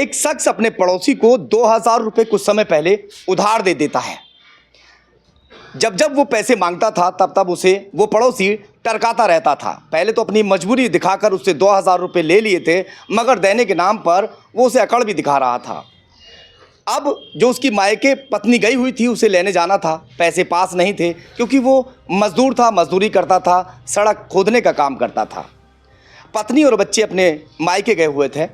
एक शख्स अपने पड़ोसी को 2000 रुपये कुछ समय पहले उधार दे देता है। जब जब वो पैसे मांगता था तब तब उसे वो पड़ोसी टरकाता रहता था। पहले तो अपनी मजबूरी दिखाकर उससे 2000 रुपये ले लिए थे, मगर देने के नाम पर वो उसे अकड़ भी दिखा रहा था। अब जो उसकी मायके पत्नी गई हुई थी, उसे लेने जाना था, पैसे पास नहीं थे क्योंकि वो मजदूर था, मजदूरी करता था, सड़क खोदने का काम करता था। पत्नी और बच्चे अपने मायके गए हुए थे।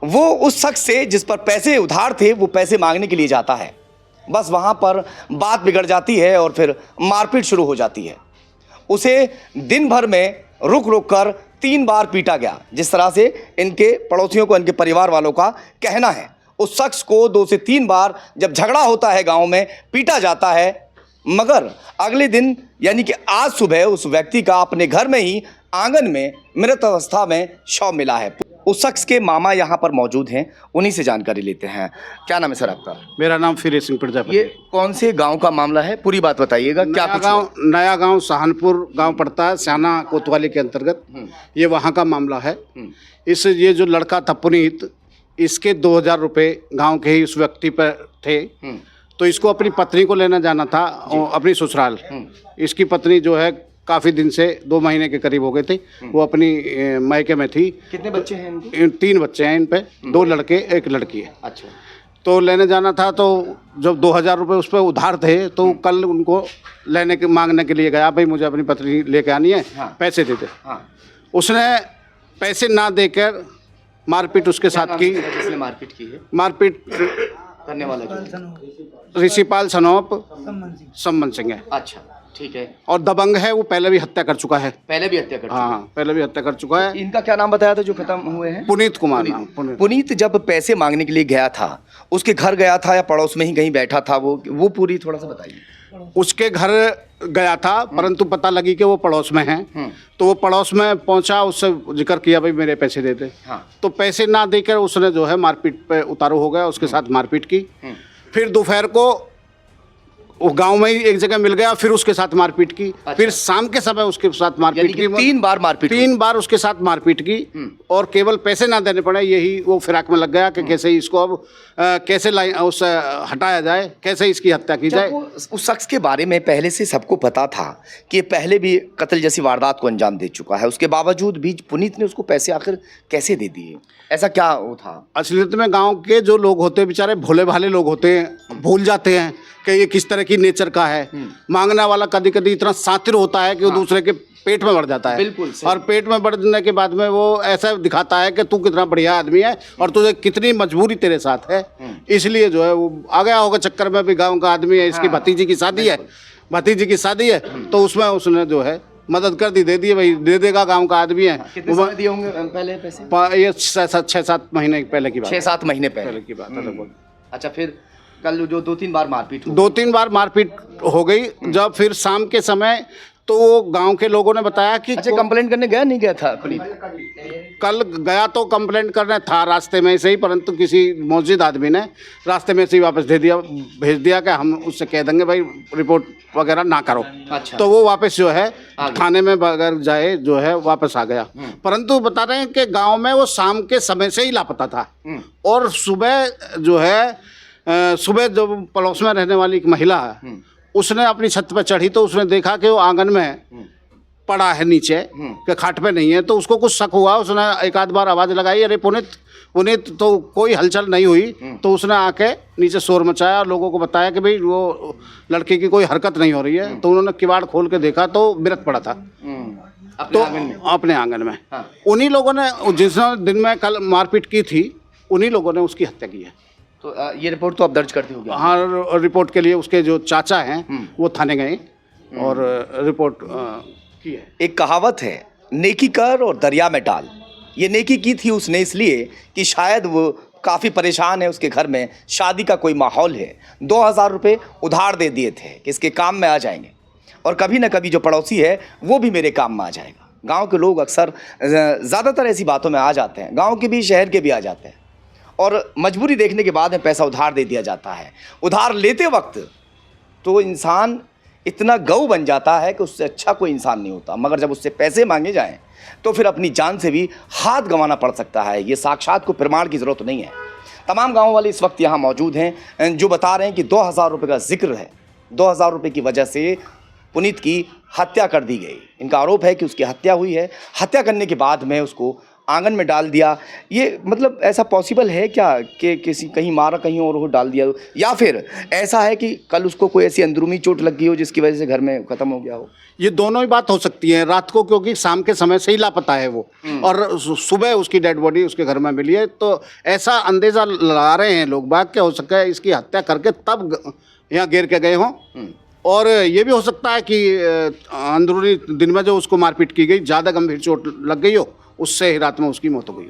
वो उस शख्स से जिस पर पैसे उधार थे वो पैसे मांगने के लिए जाता है। बस वहाँ पर बात बिगड़ जाती है और फिर मारपीट शुरू हो जाती है। उसे दिन भर में रुक रुक कर 3 बार पीटा गया। जिस तरह से इनके पड़ोसियों को, इनके परिवार वालों का कहना है, उस शख्स को 2 से 3 बार जब झगड़ा होता है गांव में, पीटा जाता है। मगर अगले दिन यानी कि आज सुबह उस व्यक्ति का अपने घर में ही आंगन में मृत अवस्था में शव मिला है। उस शख्स के मामा यहाँ पर मौजूद हैं, उन्हीं से जानकारी लेते हैं। क्या नाम है सर आपका? मेरा नाम फिर सिंह प्रजापति। ये कौन से गांव का मामला है, पूरी बात बताइएगा। क्या कुछ हुआ? नया गांव सहानपुर गांव पड़ता है, स्याना कोतवाली के अंतर्गत। ये वहाँ का मामला है। ये जो लड़का था पुनीत, इसके 2000 रुपये गांव के ही उस व्यक्ति पर थे। तो इसको अपनी पत्नी को लेना जाना था, अपनी ससुराल। इसकी पत्नी जो है काफ़ी दिन से 2 महीने के करीब हो गए थे, वो अपनी मायके में थी। कितने बच्चे हैं इनके? 3 बच्चे हैं इन पे, 2 लड़के 1 लड़की है। अच्छा। तो लेने जाना था, तो जब 2000 रुपये उस पर उधार थे तो कल उनको मांगने के लिए गया, भाई मुझे अपनी पत्नी लेके आनी है। हाँ। पैसे दे दे। हाँ। उसने पैसे ना देकर मारपीट उसके साथ की। जिसने मारपीट की है? मारपीट करने वाला ऋषिपाल सनोप सम्मन सिंह है। अच्छा, ठीक है। और दबंग है, वो पहले भी हत्या कर चुका है। पहले भी हत्या कर चुका है? हाँ, पहले भी हत्या कर चुका है। इनका क्या नाम बताया था जो खत्म हुए हैं? पुनीत कुमार नाम। पुनीत जब पैसे मांगने के लिए गया था, उसके घर गया था या पड़ोस में ही कहीं बैठा था? वो पूरी थोड़ा सा बताइए। उसके घर गया था, परंतु पता लगी कि वो पड़ोस में है। तो वो पड़ोस में पहुंचा, उससे जिक्र किया भाई मेरे पैसे दे दे। हाँ। तो पैसे ना देकर उसने जो है मारपीट पे उतारू हो गया, उसके साथ मारपीट की। फिर दोपहर को वो गांव में ही एक जगह मिल गया, फिर उसके साथ मारपीट की। अच्छा। फिर शाम के समय उसके साथ मारपीट की। 3 बार मारपीट? 3 बार उसके साथ मारपीट की। और केवल पैसे ना देने पड़े, यही वो फिराक में लग गया कि कैसे इसको अब कैसे उससे हटाया जाए, कैसे इसकी हत्या की जाए। उस शख्स के बारे में पहले से सबको पता था कि ये पहले भी कत्ल जैसी वारदात को अंजाम दे चुका है, उसके बावजूद भी पुनीत ने उसको पैसे आखिर कैसे दे दिए? ऐसा क्या वो था? असलियत में गांव के जो लोग होते हैं बेचारे भोले भाले लोग होते हैं, भूल जाते हैं कि ये किस तरह की नेचर का है। मांगने वाला कभी कभी इतना शातिर होता है कि वो दूसरे के पेट में बढ़ जाता है। बिल्कुल। और पेट में बढ़ने के बाद में वो ऐसा दिखाता है कि तू कितना बढ़िया आदमी है और तुझे कितनी मजबूरी तेरे साथ है। इसलिए जो है वो आ गया होगा चक्कर में, भी गाँव का आदमी है, इसकी भतीजी की शादी है, भतीजी की शादी है, तो उसमें उसने जो है मदद कर दी, दे दिए भाई, दे देगा, गांव का आदमी है। कितने समय दिए होंगे पहले पैसे? ये 6-7 महीने पहले की बात। 6-7 महीने पहले की बात है लगभग। अच्छा, फिर कल जो 2-3 बार मारपीट हुई? 2-3 बार मारपीट हो गई। जब फिर शाम के समय तो गांव के लोगों ने बताया कि अच्छा, कंप्लेंट करने गया नहीं गया था पुनीत? कल गया तो कंप्लेंट करने था रास्ते में से ही, परंतु किसी मौजूद आदमी ने रास्ते में से ही वापस भेज दिया कि हम उससे कह देंगे भाई रिपोर्ट वगैरह ना करो। अच्छा। तो वो वापस जो है थाने में बगैर जाए जो है वापस आ गया। परंतु बता रहे हैं कि गाँव में वो शाम के समय से ही लापता था। और सुबह जो है सुबह जो पड़ोस में रहने वाली एक महिला है, उसने अपनी छत पर चढ़ी तो उसने देखा कि वो आंगन में पड़ा है नीचे, कि खाट पे नहीं है। तो उसको कुछ शक हुआ, उसने 1-8 बार आवाज़ लगाई, अरे पुनीत, तो कोई हलचल नहीं हुई। तो उसने आके नीचे शोर मचाया और लोगों को बताया कि भाई वो लड़के की कोई हरकत नहीं हो रही है। तो उन्होंने किवाड़ खोल के देखा तो मृत पड़ा था, तो अपने आंगन में। हाँ। उन्हीं लोगों ने, जिसने दिन में कल मारपीट की थी, उन्हीं लोगों ने उसकी हत्या की है। तो ये रिपोर्ट तो आप दर्ज करते होंगे? हाँ, रिपोर्ट के लिए उसके जो चाचा हैं वो थाने गए और रिपोर्ट की है। एक कहावत है, नेकी कर और दरिया में डाल। ये नेकी की थी उसने इसलिए कि शायद वो काफ़ी परेशान है, उसके घर में शादी का कोई माहौल है। 2000 रुपये उधार दे दिए थे कि इसके काम में आ जाएंगे और कभी ना कभी जो पड़ोसी है वो भी मेरे काम में आ जाएगा। गाँव के लोग अक्सर ज़्यादातर ऐसी बातों में आ जाते हैं, गाँव के भी शहर के भी आ जाते हैं, और मजबूरी देखने के बाद में पैसा उधार दे दिया जाता है। उधार लेते वक्त तो इंसान इतना गऊ बन जाता है कि उससे अच्छा कोई इंसान नहीं होता, मगर जब उससे पैसे मांगे जाएं तो फिर अपनी जान से भी हाथ गंवाना पड़ सकता है। ये साक्षात को प्रमाण की ज़रूरत नहीं है। तमाम गाँव वाले इस वक्त यहाँ मौजूद हैं जो बता रहे हैं कि 2000 रुपये का जिक्र है। 2000 रुपये की वजह से पुनीत की हत्या कर दी गई। इनका आरोप है कि उसकी हत्या हुई है। हत्या करने के बाद में उसको आंगन में डाल दिया। ये मतलब ऐसा पॉसिबल है क्या कि किसी कहीं मारा कहीं और वो डाल दिया, या फिर ऐसा है कि कल उसको कोई ऐसी अंदरूनी चोट लग गई हो जिसकी वजह से घर में ख़त्म हो गया हो? ये दोनों ही बात हो सकती है। रात को, क्योंकि शाम के समय से ही लापता है वो, और सुबह उसकी डेड बॉडी उसके घर में मिली है, तो ऐसा अंदेजा लगा रहे हैं लोग बाग, क्या हो सकता है इसकी हत्या करके तब यहाँ गिर के गए हों। और ये भी हो सकता है कि अंदरूनी दिन में जो उसको मारपीट की गई, ज़्यादा गंभीर चोट लग गई हो, उससे ही रात में उसकी मौत हो गई।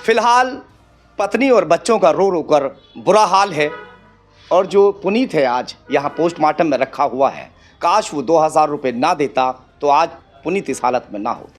फिलहाल पत्नी और बच्चों का रो रो कर बुरा हाल है, और जो पुनीत है आज यहाँ पोस्टमार्टम में रखा हुआ है। काश वो 2000 रुपये ना देता तो आज पुनीत इस हालत में ना होता।